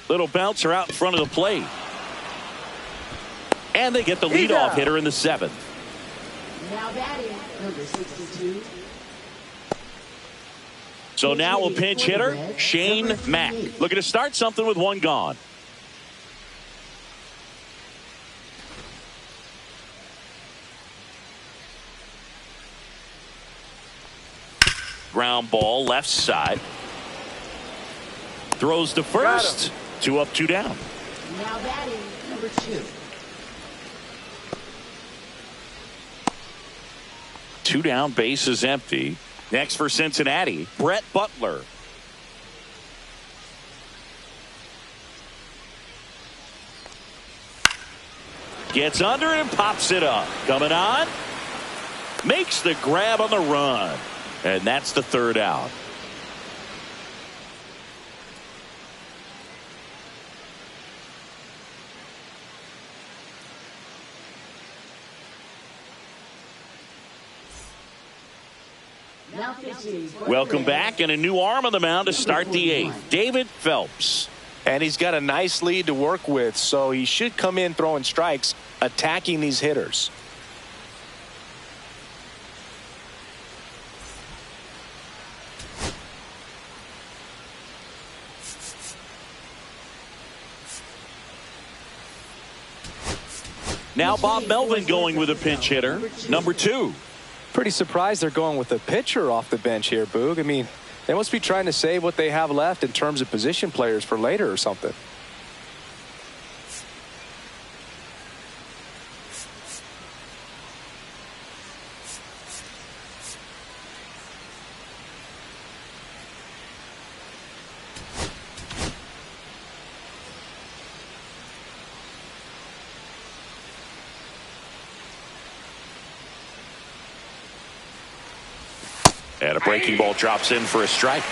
Little bouncer out in front of the plate. And they get the leadoff hitter in the 7th. Now batting, number 62. So now a pinch hitter, Shane Mack. Looking to start something with 1 gone. Ground ball left side. Throws to first. 2 up, 2 down. Now batting, number 2. 2 down, base is empty. Next for Cincinnati, Brett Butler. Gets under it and pops it up. Coming on. Makes the grab on the run. And that's the 3rd out. Now pitching. Welcome back, and a new arm on the mound to start the 8th. David Phelps. And he's got a nice lead to work with, so he should come in throwing strikes, attacking these hitters. Now Bob Melvin going with a pinch hitter, number 2. Pretty surprised they're going with a pitcher off the bench here, Boog. I mean, they must be trying to save what they have left in terms of position players for later or something. And a breaking ball drops in for a strike.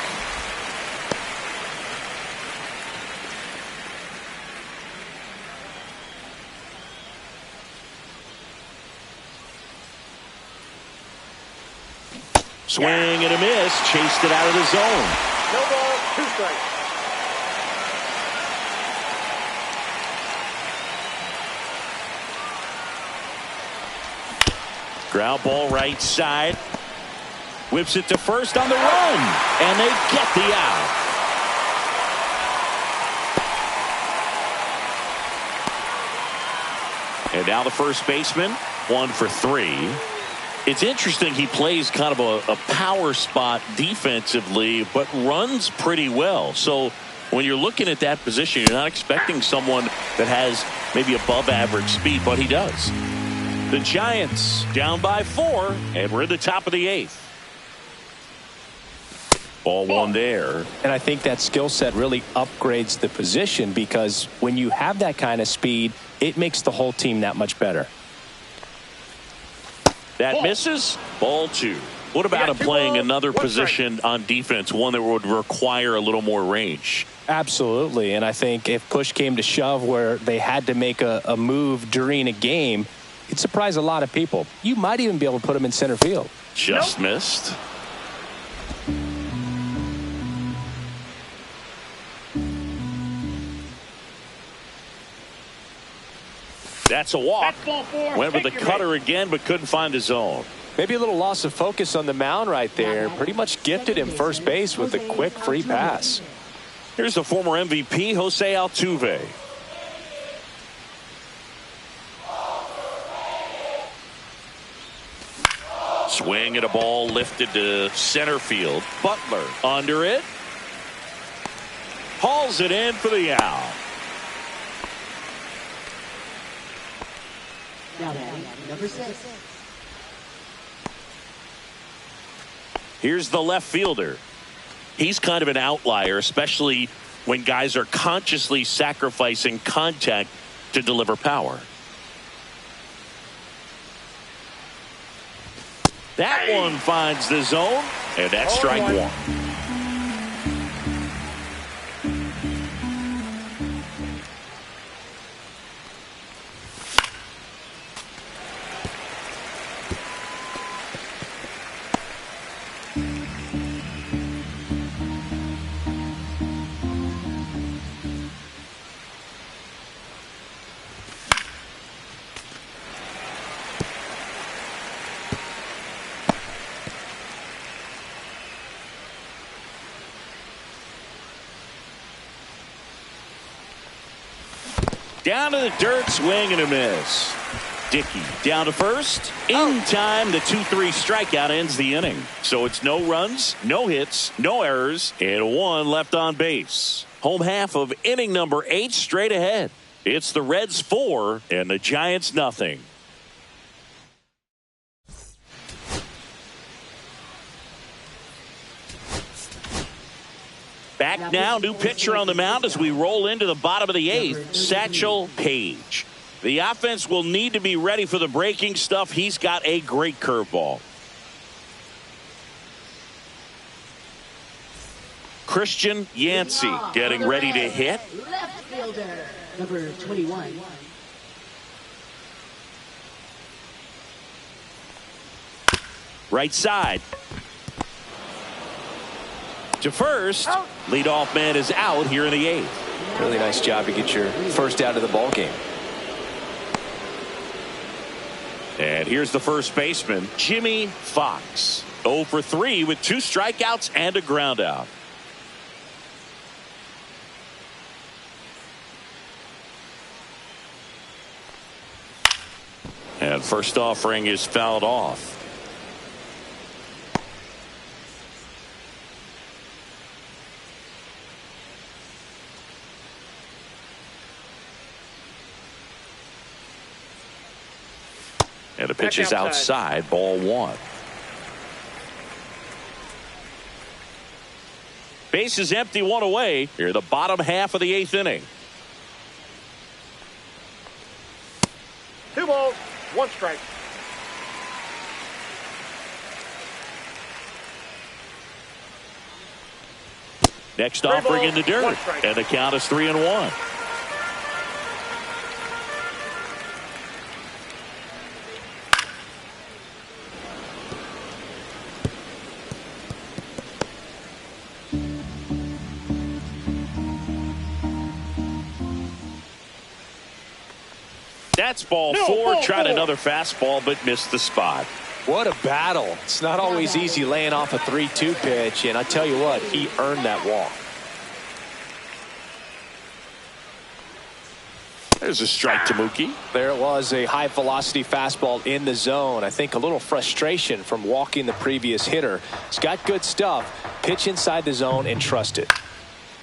Swing and a miss. Chased it out of the zone. No ball, 2 strikes. Ground ball right side. Whips it to first on the run. And they get the out. And now the first baseman, 1 for 3. It's interesting he plays kind of a power spot defensively, but runs pretty well. So when you're looking at that position, you're not expecting someone that has maybe above average speed, but he does. The Giants down by 4, and we're at the top of the 8th. Ball 1 there. And I think that skill set really upgrades the position, because when you have that kind of speed, it makes the whole team that much better. That misses. Ball 2. What about him playing another position on defense, one that would require a little more range? Absolutely. And I think if push came to shove where they had to make a move during a game, it'd surprise a lot of people. You might even be able to put him in center field. Just missed. That's a walk. Went with the cutter again, but couldn't find his zone. Maybe a little loss of focus on the mound right there. Pretty much gifted him first base with a quick free pass. Here's the former MVP, Jose Altuve. Swing at a ball lifted to center field. Butler under it. Hauls it in for the out. Now batting, number 6. Here's the left fielder. He's kind of an outlier, especially when guys are consciously sacrificing contact to deliver power. That one finds the zone, and that's strike 1. Down to the dirt, swing and a miss. Dickey down to first. In time, the 2-3 strikeout ends the inning. So it's no runs, no hits, no errors, and 1 left on base. Home half of inning number 8 straight ahead. It's the Reds 4 and the Giants nothing. Back now, new pitcher on the mound as we roll into the bottom of the 8th, Satchel Paige. The offense will need to be ready for the breaking stuff. He's got a great curveball. Christian Yancey getting ready to hit. Left fielder, number 21. Right side. To first. Leadoff man is out here in the 8th. Really nice job to get your first out of the ball game. And here's the first baseman, Jimmy Fox. 0 for 3 with 2 strikeouts and a ground out. And first offering is fouled off. And the pitch is outside, ball 1. Base is empty, 1 away. Here, the bottom half of the 8th inning. 2 balls, 1 strike. Next offering in the dirt. And the count is 3-1. That's ball No, 4. ball Tried 4. another fastball, but missed the spot. What a battle. It's not always easy laying off a 3-2 pitch, and I tell you what, he earned that walk. There's a strike to Mookie. There it was, a high-velocity fastball in the zone. I think a little frustration from walking the previous hitter. He's got good stuff. Pitch inside the zone and trust it.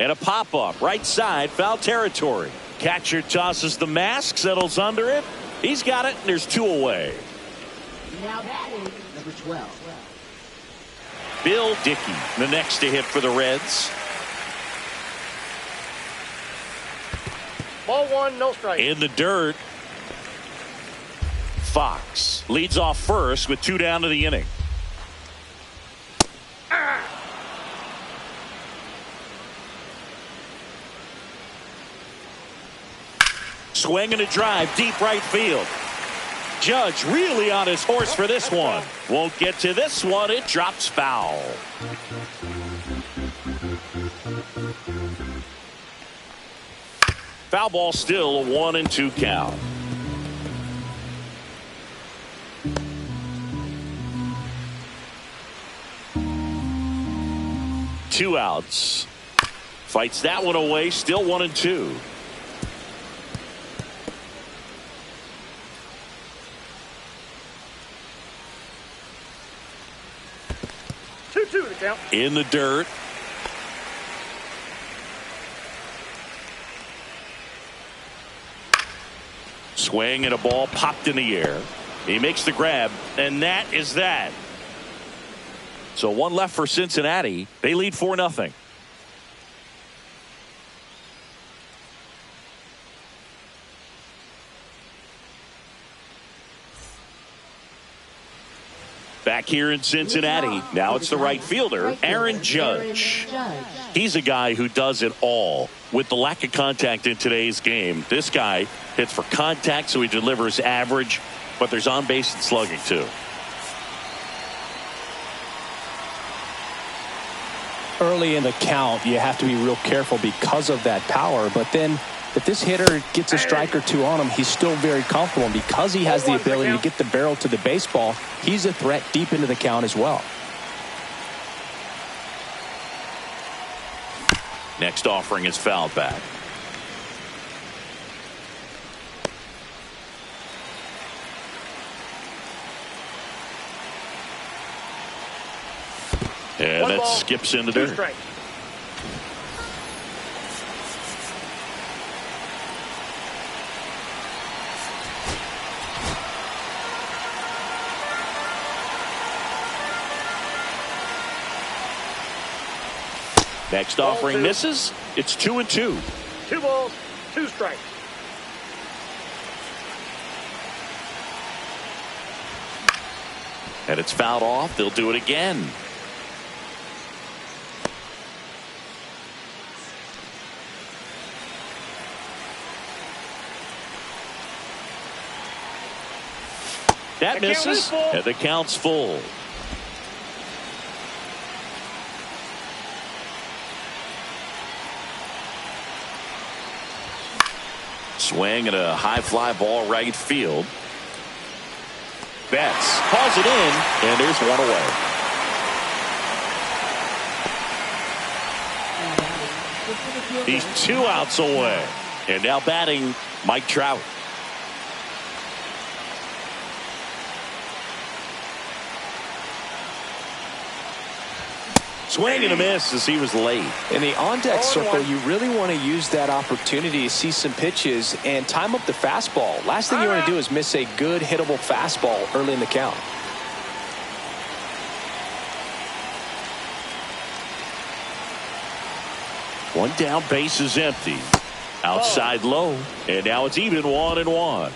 And a pop-up, right side, foul territory. Catcher tosses the mask, settles under it. He's got it, and there's 2 away. Now batting, number 12. Bill Dickey, the next to hit for the Reds. Ball 1, no strike. In the dirt. Fox leads off first with 2 down to the inning. Swing and a drive, deep right field. Judge really on his horse for this one. Won't get to this one. It drops foul. Foul ball, still a 1-2 count. Two outs. Fights that one away. Still 1-2. Two to count. In the dirt. Swing and a ball popped in the air. He makes the grab, and that is that. So 1 left for Cincinnati. They lead 4-0. Back here in Cincinnati, now it's the right fielder, Aaron Judge. He's a guy who does it all. With the lack of contact in today's game, this guy hits for contact, so he delivers average, but there's on base and slugging too. Early in the count, you have to be real careful because of that power, but then if this hitter gets a strike or 2 on him, he's still very comfortable. And because he has the ability to get the barrel to the baseball, he's a threat deep into the count as well. Next offering is fouled back. And that skips in the dirt. Strike. Next offering misses. It's 2-2. 2 balls, 2 strikes. And it's fouled off. They'll do it again. That misses, and the count's full. Swing and a high fly ball right field. Betts hauls it in, and there's 1 away. He's 2 outs away. And now batting Mike Trout. Swing and a miss as he was late. In the on-deck circle, you really want to use that opportunity to see some pitches and time up the fastball. Last thing you want to do is miss a good hittable fastball early in the count. One down, base is empty. Outside low, and now it's even 1-1.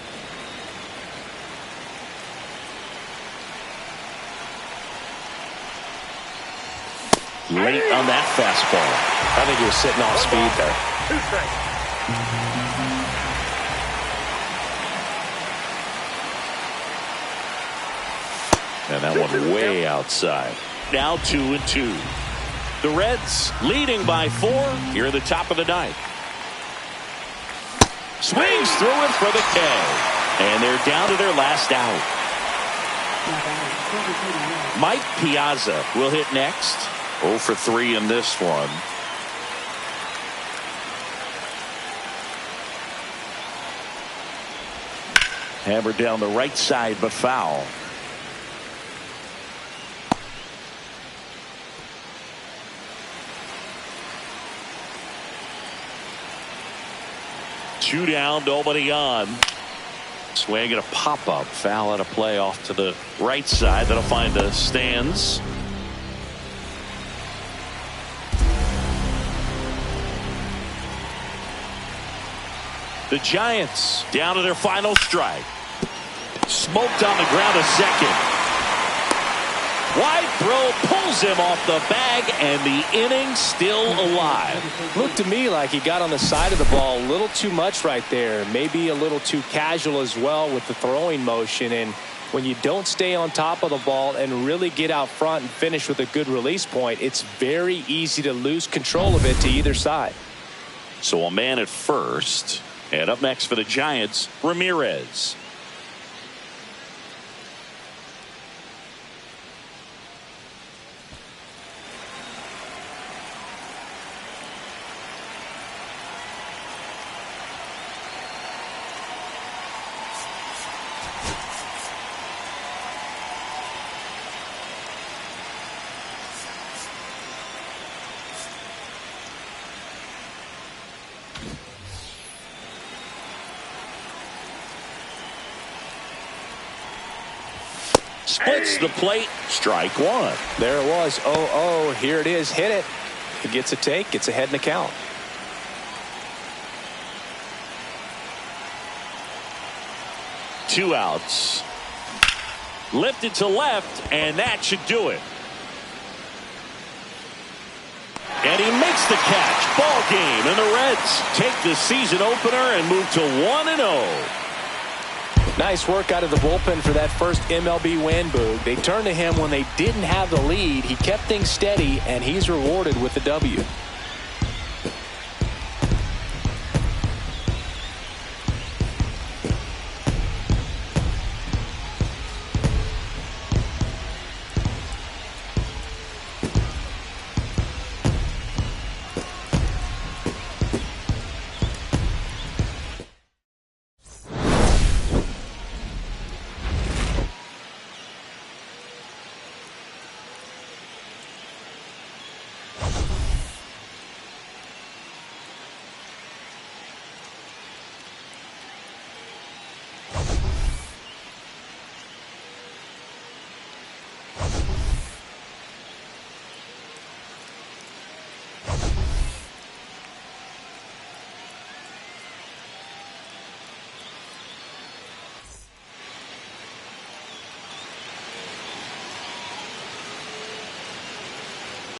Late on that fastball. I think he was sitting off speed there. 2 strikes. And that one way outside. Now 2-2. The Reds leading by 4 here in the top of the 9th. Swings through it for the K. And they're down to their last out. Mike Piazza will hit next. 0 for 3 in this one. Hammered down the right side, but foul. Two down, nobody on. Swing and a pop-up. Foul out of play off to the right side. That'll find the stands. The Giants down to their final strike. Smoked on the ground a second. Wide throw pulls him off the bag, and the inning still alive. Looked to me like he got on the side of the ball a little too much right there. Maybe a little too casual as well with the throwing motion. And when you don't stay on top of the ball and really get out front and finish with a good release point, it's very easy to lose control of it to either side. So a man at first. And up next for the Giants, Ramirez. Splits the plate. Strike one. There it was. 0-0. Here it is. Hit it. He gets a take. Gets ahead in the count. Two outs. Lifted to left, and that should do it. And he makes the catch. Ball game, and the Reds take the season opener and move to 1-0. Nice work out of the bullpen for that first MLB win, Boog. They turned to him when they didn't have the lead. He kept things steady, and he's rewarded with the W.